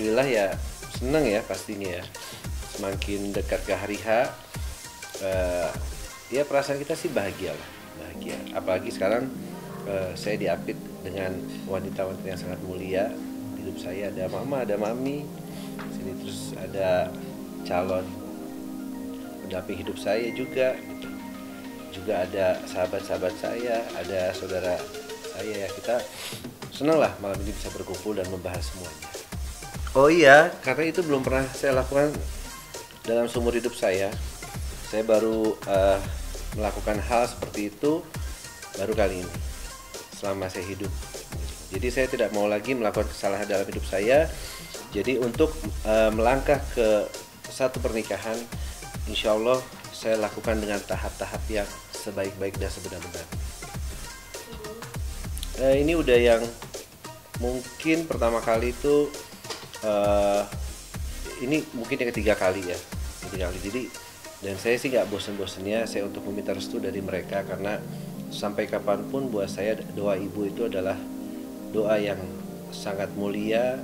alhamdulillah ya seneng ya pastinya ya. Semakin dekat ke hari H, ya perasaan kita sih bahagia lah, bahagia. Apalagi sekarang saya diapit dengan wanita-wanita yang sangat mulia. Di hidup saya ada mama, ada mami, sini terus ada calon pendamping hidup saya juga, gitu. Juga ada sahabat-sahabat saya, ada saudara saya ya. Kita senang lah malam ini bisa berkumpul dan membahas semuanya. Oh iya, karena itu belum pernah saya lakukan dalam seumur hidup saya. Saya baru melakukan hal seperti itu baru kali ini selama saya hidup. Jadi saya tidak mau lagi melakukan kesalahan dalam hidup saya. Jadi untuk melangkah ke satu pernikahan, insya Allah saya lakukan dengan tahap-tahap yang sebaik-baik dan sebenar-benar. Ini udah yang mungkin pertama kali itu, ini mungkin yang ketiga kali ya, ketiga kali. Jadi dan saya sih nggak bosen-bosennya saya untuk meminta restu dari mereka, karena sampai kapanpun buat saya doa ibu itu adalah doa yang sangat mulia,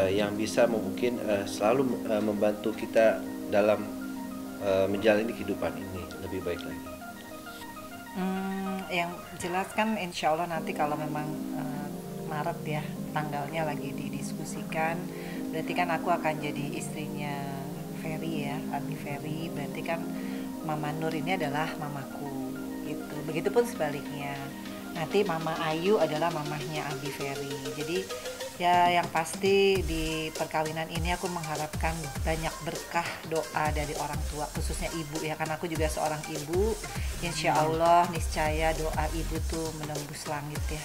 yang bisa mungkin selalu membantu kita dalam menjalani kehidupan ini lebih baik lagi. Yang jelas kan insya Allah nanti kalau memang Maret ya tanggalnya lagi didiskusikan, berarti kan aku akan jadi istrinya Ferry ya, Abi Ferry. Berarti kan Mama Nur ini adalah mamaku gitu. Begitupun sebaliknya, nanti Mama Ayu adalah mamahnya Abi Ferry. Jadi ya yang pasti di perkawinan ini aku mengharapkan banyak berkah doa dari orang tua, khususnya ibu ya, karena aku juga seorang ibu. Insya Allah niscaya doa ibu tuh menembus langit ya,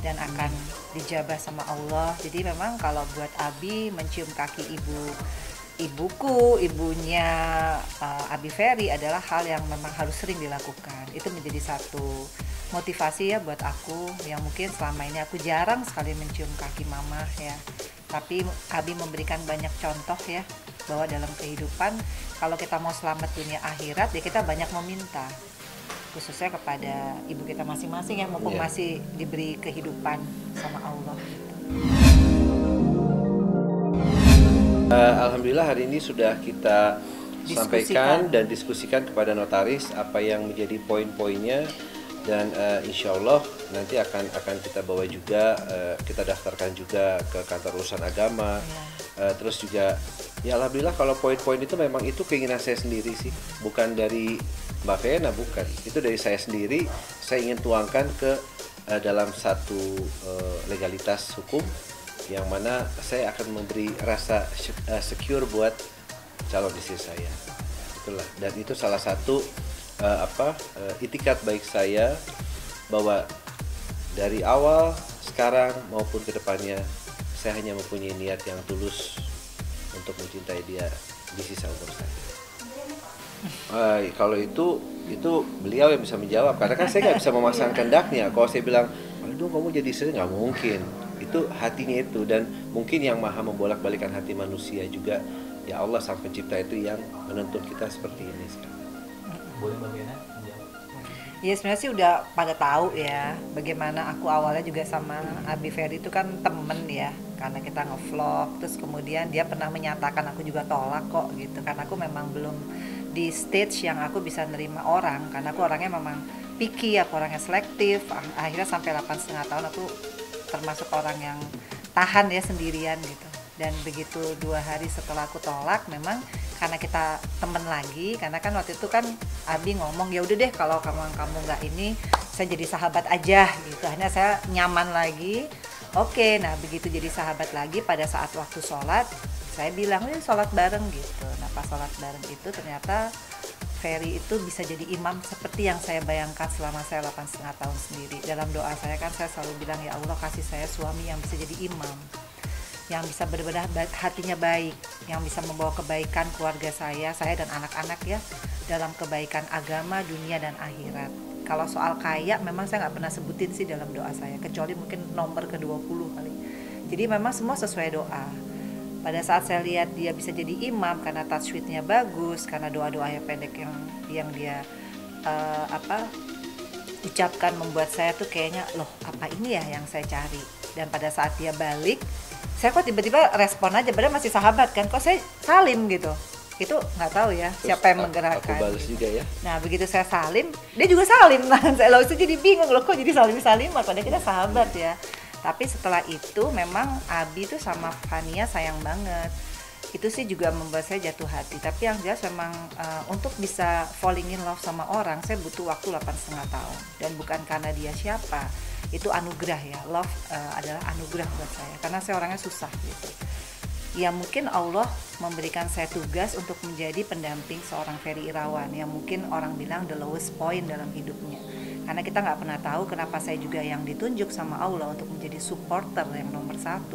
dan akan dijabah sama Allah. Jadi memang kalau buat Abi mencium kaki ibuku, ibunya Abi Ferry adalah hal yang memang harus sering dilakukan. Itu menjadi satu motivasi ya buat aku, yang mungkin selama ini aku jarang sekali mencium kaki mama ya. Tapi Abi memberikan banyak contoh ya, bahwa dalam kehidupan kalau kita mau selamat dunia akhirat ya kita banyak meminta, khususnya kepada ibu kita masing-masing yang mumpung masih diberi kehidupan sama Allah gitu. Alhamdulillah hari ini sudah kita sampaikan dan diskusikan kepada notaris apa yang menjadi poin-poinnya, dan insya Allah nanti akan kita bawa juga, kita daftarkan juga ke kantor urusan agama. Terus juga ya alhamdulillah kalau poin-poin itu memang itu keinginan saya sendiri sih, bukan dari Mbak Vena, bukan, itu dari saya sendiri. Saya ingin tuangkan ke dalam satu legalitas hukum yang mana saya akan memberi rasa secure buat calon istri saya. Itulah, dan itu salah satu itikat baik saya, bahwa dari awal, sekarang maupun kedepannya saya hanya mempunyai niat yang tulus untuk mencintai dia di sisa umur saya. Kalau itu beliau yang bisa menjawab, karena kan saya nggak bisa memasang kehendaknya. Kalau saya bilang, aduh kamu jadi istri, nggak mungkin. Itu hatinya itu, dan mungkin yang maha membolak-balikan hati manusia juga ya Allah sang pencipta itu yang menuntun kita seperti ini sekarang. Boleh Mbak Vena menjawab? Ya sebenarnya sih udah pada tahu ya bagaimana aku awalnya juga sama Abi Ferry itu kan temen ya, karena kita ngevlog, terus kemudian dia pernah menyatakan, aku juga tolak kok gitu, karena aku memang belum di stage yang aku bisa nerima orang, karena aku orangnya memang picky, aku orangnya selektif. Akhirnya sampai 8,5 tahun aku termasuk orang yang tahan ya sendirian gitu. Dan begitu 2 hari setelah aku tolak, memang karena kita temen lagi, karena kan waktu itu kan Abi ngomong, ya udah deh kalau kamu nggak ini, saya jadi sahabat aja gitu. Akhirnya saya nyaman lagi. Oke, nah begitu jadi sahabat lagi, pada saat waktu sholat saya bilang, sholat bareng gitu. Nah pas sholat bareng itu ternyata Ferry itu bisa jadi imam seperti yang saya bayangkan selama saya 8,5 tahun sendiri. Dalam doa saya kan saya selalu bilang, ya Allah kasih saya suami yang bisa jadi imam, yang bisa benar-benar hatinya baik, yang bisa membawa kebaikan keluarga saya dan anak-anak ya, dalam kebaikan agama, dunia dan akhirat. Kalau soal kaya memang saya nggak pernah sebutin sih dalam doa saya, kecuali mungkin nomor ke-20 kali. Jadi memang semua sesuai doa. Pada saat saya lihat dia bisa jadi imam karena tajwidnya bagus, karena doa-doanya pendek yang dia ucapkan, membuat saya tuh kayaknya, loh apa ini ya yang saya cari. Dan pada saat dia balik, saya kok tiba-tiba respon aja, padahal masih sahabat kan, kok saya salim gitu. Itu nggak tahu ya Terus siapa yang aku menggerakkan. balas juga ya. Nah begitu saya salim, dia juga salim. Nah saya langsung jadi bingung loh, kok jadi salim-saliman, padahal kita sahabat ya. Tapi setelah itu memang Abi tuh sama Fania sayang banget. Itu sih juga membuat saya jatuh hati. Tapi yang jelas memang untuk bisa falling in love sama orang, saya butuh waktu 8,5 tahun. Dan bukan karena dia siapa, itu anugerah ya. Love adalah anugerah buat saya, karena saya orangnya susah gitu. Ya mungkin Allah memberikan saya tugas untuk menjadi pendamping seorang Ferry Irawan yang mungkin orang bilang the lowest point dalam hidupnya. Karena kita nggak pernah tahu kenapa saya juga yang ditunjuk sama Allah untuk menjadi supporter yang nomor 1.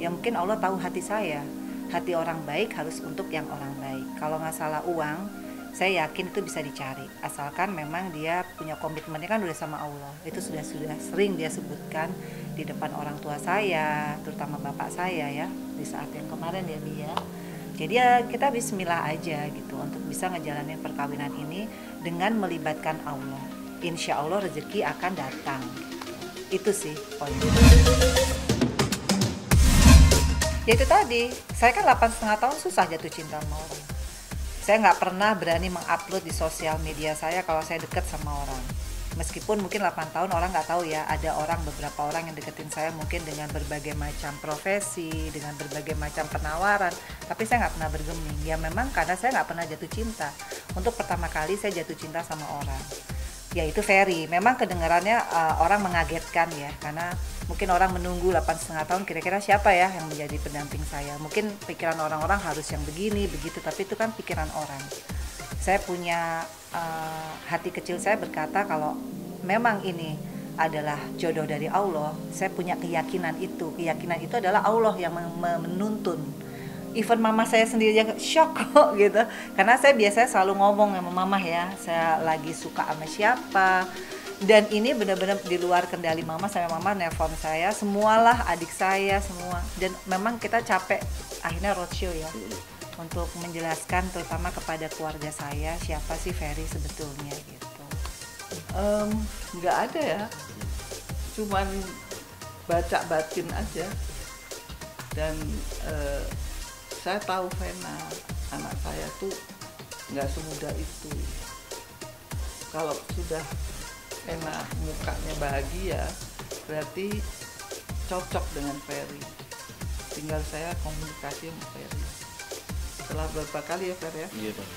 Ya mungkin Allah tahu hati saya. Hati orang baik harus untuk yang orang baik. Kalau nggak salah uang, saya yakin itu bisa dicari. Asalkan memang dia punya komitmennya kan udah sama Allah. Itu sudah sering dia sebutkan di depan orang tua saya, terutama bapak saya ya, di saat yang kemarin ya dia. Jadi ya kita bismillah aja gitu untuk bisa ngejalanin perkawinan ini dengan melibatkan Allah. Insya Allah rezeki akan datang. Itu sih poinnya. Ya itu tadi, saya kan 8,5 tahun susah jatuh cinta sama orang. Saya nggak pernah berani mengupload di sosial media saya kalau saya deket sama orang. Meskipun mungkin 8 tahun orang nggak tahu ya, ada beberapa orang yang deketin saya mungkin dengan berbagai macam profesi, dengan berbagai macam penawaran, tapi saya nggak pernah bergeming. Ya memang karena saya nggak pernah jatuh cinta. Untuk pertama kali saya jatuh cinta sama orang, yaitu Ferry. Memang kedengarannya orang mengagetkan ya, karena mungkin orang menunggu 8,5 tahun kira-kira siapa ya yang menjadi pendamping saya. Mungkin pikiran orang-orang harus yang begini, begitu, tapi itu kan pikiran orang. Saya punya hati kecil saya berkata kalau memang ini adalah jodoh dari Allah, saya punya keyakinan itu. Keyakinan itu adalah Allah yang menuntun. Even mama saya sendiri yang shock kok gitu. Karena saya biasanya selalu ngomong sama mama ya, saya lagi suka sama siapa. Dan ini benar-benar di luar kendali mama. Sampai mama nelpon saya, semualah adik saya semua. Dan memang kita capek akhirnya roadshow ya, untuk menjelaskan terutama kepada keluarga saya siapa sih Ferry sebetulnya gitu. Nggak ada ya, cuman baca batin aja. Dan saya tahu Vena, anak saya tuh nggak semudah itu. Kalau sudah Vena mukanya bahagia, berarti cocok dengan Ferry. Tinggal saya komunikasi sama Ferry. Setelah berapa kali ya Fer ya? Iya Pak.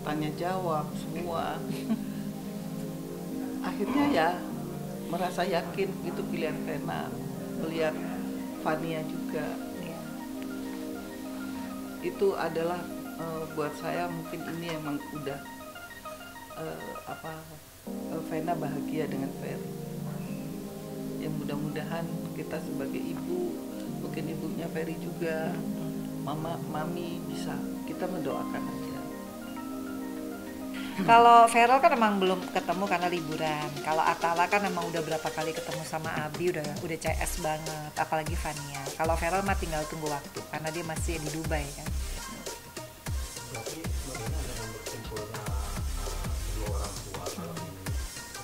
Tanya jawab semua. Akhirnya ya merasa yakin itu pilihan Vena. Melihat Fania juga. Itu adalah buat saya mungkin ini emang udah Vena bahagia dengan Ferry. Ya mudah-mudahan kita sebagai ibu, mungkin ibunya Ferry juga, mami bisa, kita mendoakan aja. Kalau Feral kan emang belum ketemu karena liburan. Kalau Atala kan emang udah berapa kali ketemu sama Abi, udah CS banget, apalagi Fania. Kalau Feral mah tinggal tunggu waktu karena dia masih di Dubai kan. Berarti bagaimana dengan berkumpulnya kedua orang tua kalau ini?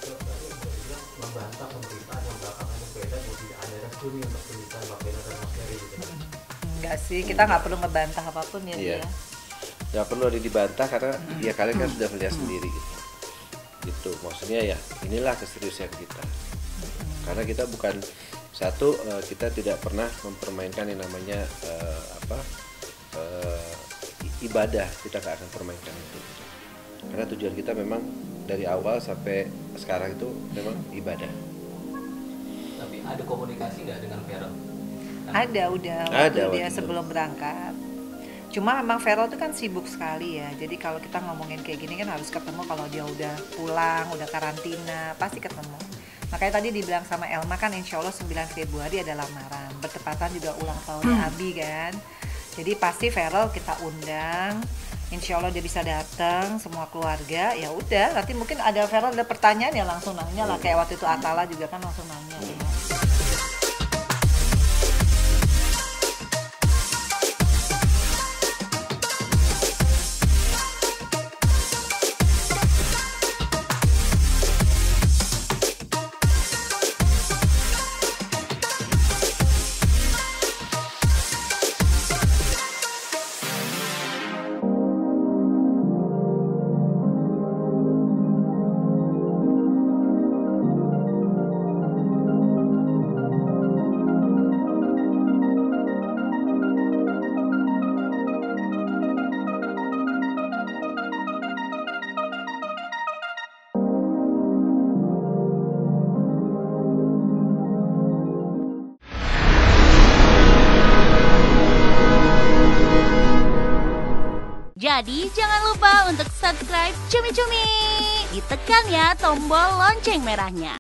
Itu berarti bisa dibilang membantah pemberitaan yang belakangan berbeda bahwa tidak ada restui untuk pernikahan Mbak Vena dan Mas Ferry gitu kan? Enggak sih, kita nggak perlu ngebantah apapun ya Iya. dia. Nggak perlu ada dibantah karena ya kalian kan sudah melihat sendiri gitu maksudnya ya inilah keseriusan kita karena kita bukan kita tidak pernah mempermainkan yang namanya ibadah, kita nggak akan permainkan itu karena tujuan kita memang dari awal sampai sekarang itu memang ibadah. Tapi ada komunikasi nggak dengan Vero? Ada udah Ada waktu dia waktu itu. sebelum berangkat. Cuma memang Feral tuh kan sibuk sekali ya. Jadi kalau kita ngomongin kayak gini kan harus ketemu kalau dia udah pulang, udah karantina, pasti ketemu. Makanya tadi dibilang sama Elma kan insya Allah 9 Februari ada lamaran. Bertepatan juga ulang tahunnya Abi kan. Jadi pasti Feral kita undang. Insya Allah dia bisa datang semua keluarga. Ya udah, nanti mungkin ada Feral ada pertanyaan ya langsung nanya lah. Kayak waktu itu Atala juga kan langsung nanya. Ya. Jadi jangan lupa untuk subscribe Cumi Cumi. Ditekan ya tombol lonceng merahnya.